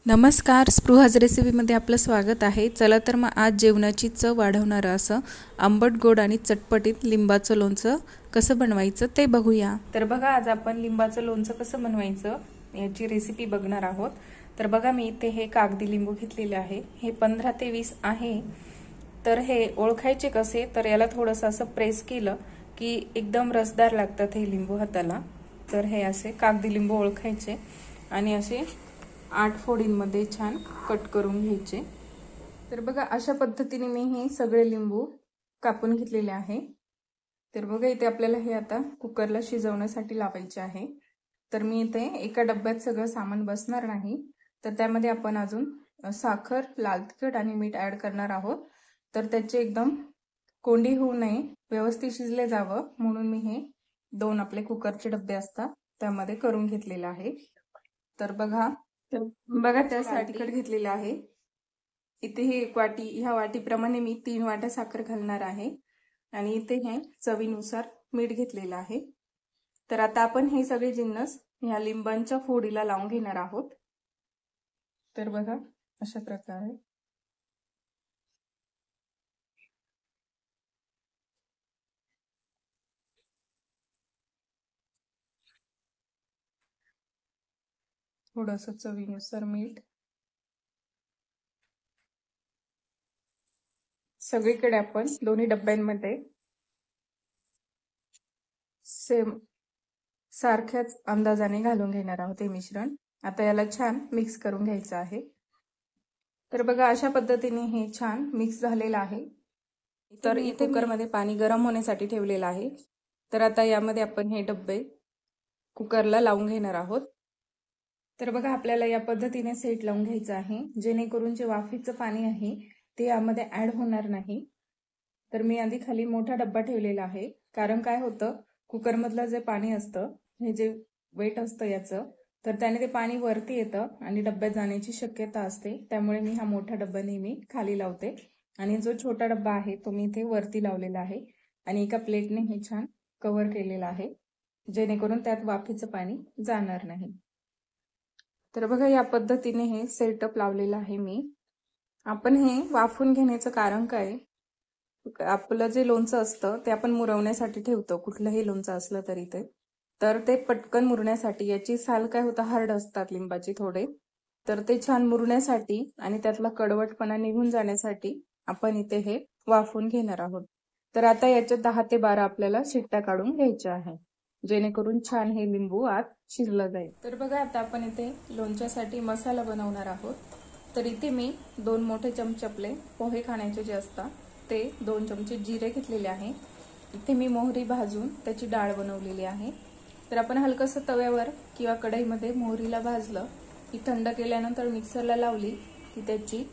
नमस्कार, स्पृहाज रेसिपीमध्ये आपलं स्वागत आहे। चला तर मग आज जेवणाची चव वाढवणारं असं आंबट गोड आणि चटपटीत लिंबाचं लोणचं कसं बनवायचं ते बघूया। तर बघा, आज आपण लिंबाचं लोणचं कसं बनवायचं याची रेसिपी बघणार आहोत। तर बघा, मी इथे हे कागदी लिंबू घेतलेले आहे, हे 15 ते 20 आहे। तर हे ओळखायचे कसे, तर याला थोडंसं असं प्रेस केलं की एकदम रसदार लागतात हे लिंबू हाताला। तर हे असे कागदी लिंबू ओळखायचे आणि असे 8 फोडींमध्ये छान कट करून घ्यायचे। तर बघा, अशा पद्धतीने मी हे सगळे लिंबू कापून घेतलेले आहे। तर बघा, इथे आपल्याला हे आता कुकरला शिजवण्यासाठी लावायचे आहे। तर मी इथे एका डब्यात सगळं सामान बसणार नाही, तर त्यामध्ये आपण अजून साखर, लाल तिखट आणि मीठ ऍड करणार आहोत। तर त्याचे एकदम कोंडी होऊ नये, व्यवस्थित शिजले जावं म्हणून मी हे 2 आपले कुकरचे डब्बे असतात त्यामध्ये करून घेतलेले आहे। तर बघा, त्यासाठी तिखट घेतलेलं आहे। इथे ही 1 वाटी, ह्या वाटीप्रमाणे मी 3 वाट्या साखर घालणार आहे आणि इथे हे चवीनुसार मीठ घेतलेलं आहे। तर आता आपण हे सगळे जिन्नस ह्या लिंबांच्या फोडीला लावून घेणार आहोत। तर बघा, अशा प्रकारे थोडंसं चवीनुसार मीठ सगळीकडे आपण दोन्ही डब्यांमध्ये सेम सारख्याच अंदाजाने घालून घेणार आहोत हे मिश्रण। आता याला छान मिक्स करून घ्यायचं आहे। तर बघा, अशा पद्धतीने हे छान मिक्स झालेलं आहे। तर इथे कुकरमध्ये पाणी गरम होण्यासाठी ठेवलेलं आहे। तर आता यामध्ये आपण हे डब्बे कुकरला लावून घेणार आहोत। तर बघा, आपल्याला या पद्धतीने सेट लावून घ्यायचं आहे, जेणेकरून जे वाफेचं पाणी आहे ते यामध्ये ऍड होणार नाही। तर मी आधी खाली मोठा डब्बा ठेवलेला आहे, कारण काय होतं, कुकरमधलं जे पाणी असतं, हे जे वेट असतं याचं, तर त्याने ते पाणी वरती येतं आणि डब्यात जाण्याची शक्यता असते। त्यामुळे मी हा मोठा डब्बा नेहमी खाली लावते आणि जो छोटा डब्बा आहे तो मी इथे वरती लावलेला आहे आणि एका प्लेटने हे छान कव्हर केलेलं आहे, जेणेकरून त्यात वाफेचं पाणी जाणार नाही। तर बघा, या पद्धतीने हे सेटअप लावलेलं आहे मी। आपण हे वाफून घेण्याचं कारण काय, आपलं जे लोणचं असतं ते आपण मुरवण्यासाठी ठेवतो, कुठलंही लोणचं असलं तरी तर ते पटकन मुरण्यासाठी, याची साल काय होतं, हार्ड असतात लिंबाची थोडे, तर ते छान मुरण्यासाठी आणि त्यातला कडवटपणा निघून जाण्यासाठी आपण इथे हे वाफून घेणार आहोत। तर आता याच्या 10 ते 12 आपल्याला शिट्ट्या काढून घ्यायच्या आहे, जेणेकरून छान हे लिंबू आत शिजलं जाईल। तर बघा, आता आपण इथे लोणच्यासाठी मसाला बनवणार आहोत। तर इथे मी 2 मोठे चमचे आपले पोहे खाण्याचे जे असतात ते 2 चमचे जिरे घेतलेले आहे। इथे मी मोहरी भाजून त्याची डाळ बनवलेली आहे। तर आपण हलकसं तव्यावर किंवा कढईमध्ये मोहरीला भाजलं की थंड केल्यानंतर मिक्सरला लावली की त्याची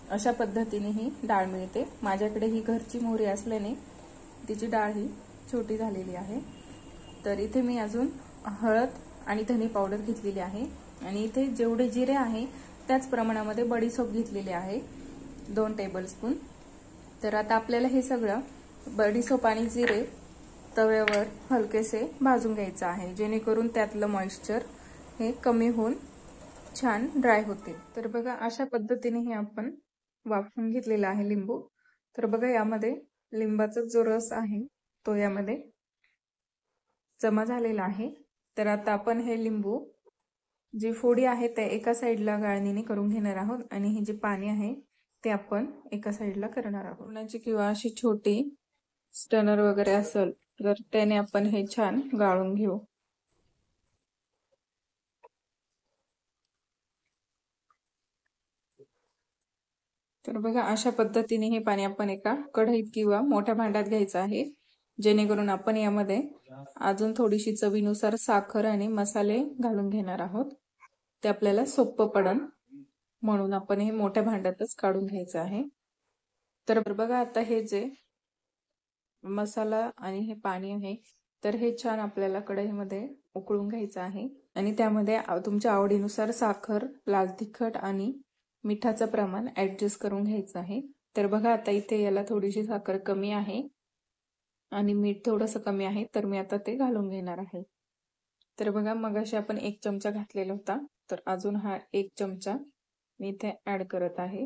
अशा पद्धतीने ही डाळ मिळते। माझ्याकडे ही घरची मोहरी असल्याने तिची डाळ ही छोटी झालेली आहे। तर इथे मी अजून हळद आणि धने पावडर घेतलेली आहे आणि इथे जेवढे जिरे आहे त्याच प्रमाणामध्ये बडीशोप घेतलेली आहे, 2 टेबलस्पून। तर आता आपल्याला हे सगळं बडीशोप आणि जिरे तव्यावर हलकेसे भाजून घ्यायचं आहे, जेणेकरून त्यातलं मॉइश्चर हे कमी होऊन छान ड्राय होते। तर बघा, अशा पद्धतीने हे आपण वाफवून घेतलेला आहे लिंबू। तर बघा, यामध्ये लिंबाचा जो रस आहे तो यामध्ये जमा झालेला आहे। तर आता आपण हे लिंबू, जी फोडी आहे ते एका साईडला गाळणीने करून घेणार आहोत आणि हे जे पाणी आहे ते आपण एका साईडला करणार आहोत। कोणाची किंवा अशी छोटी स्टनर वगैरे असेल तर त्याने आपण हे छान गाळून घेऊ। तर बघा, अशा पद्धतीने हे पाणी आपण एका कढईत किंवा मोठ्या भांड्यात घ्यायचं आहे, जेणेकरून आपण यामध्ये अजून थोडीशी चवीनुसार साखर आणि मसाले घालून घेणार आहोत। ते आपल्याला सोपं पडेल म्हणून आपण हे मोठ्या भांड्यातच काढून घ्यायचं आहे। तर बघा, आता हे जे मसाला आणि हे पाणी आहे तर हे छान आपल्याला कढईमध्ये उकळून घ्यायचं आहे आणि त्यामध्ये तुमच्या आवडीनुसार साखर, लाल तिखट आणि मिठाचं प्रमाण ऍडजस्ट करून घ्यायचं आहे। तर बघा, आता इथे याला थोडीशी साखर कमी आहे आणि मीठ थोडंसं कमी आहे, तर मी आता ते घालून घेणार आहे। तर बघा, मगाशी आपण 1 चमचा घातलेला होता, तर अजून हा 1 चमचा मी इथे ऍड करत आहे।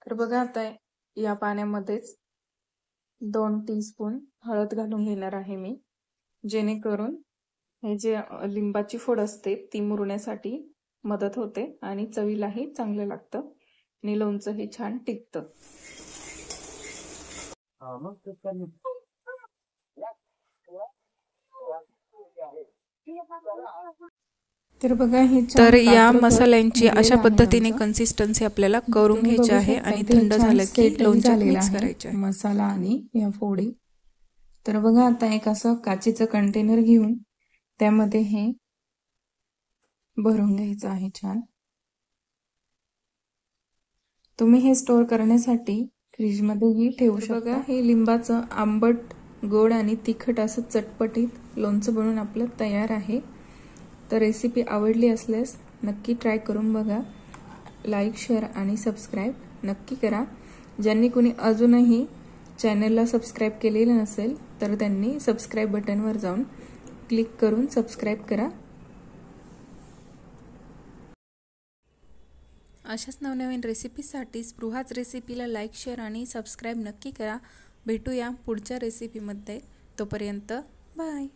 तर बघा आता या पाण्यामध्येच 2 टीस्पून हळद घालून घेणार आहे मी, जेणेकरून हे जे लिंबाची फोड असते ती मुरण्यासाठी मदत होते आणि चवीलाही चांगलं लागतं आणि लोणचं हे छान टिकतं। तर बघा हे तर या मसाल्यांची अशा पद्धतीने कन्सिस्टन्सी आपल्याला करून घ्यायची आहे आणि थंड झालं की लोणच्यात मिक्स करायचे आहे मसाला आणि या फोडी। तर बघा आता एक असं काचेचं कंटेनर घेऊन त्यामध्ये हे भरून घ्यायचं आहे छान। तुम्ही हे स्टोअर करण्यासाठी फ्रीजमध्येही ठेवू शकता। बघा हे लिंबाचं आंबट, गोड आणि तिखट असं चटपटीत लोणचं बनवून आपलं तयार आहे। तर रेसिपी आवडली असल्यास नक्की ट्राय करून बघा। लाईक, शेअर आणि सबस्क्राईब नक्की करा। ज्यांनी कुणी अजूनही चॅनलला सबस्क्राईब केलेलं नसेल तर त्यांनी सबस्क्राईब बटनवर जाऊन क्लिक करून सबस्क्राईब करा। अशाच नवनवीन रेसिपीसाठी स्पृहाच रेसिपीला लाईक, शेअर आणि सबस्क्राईब नक्की करा। भेटूया पुढच्या रेसिपीमध्ये, तोपर्यंत बाय।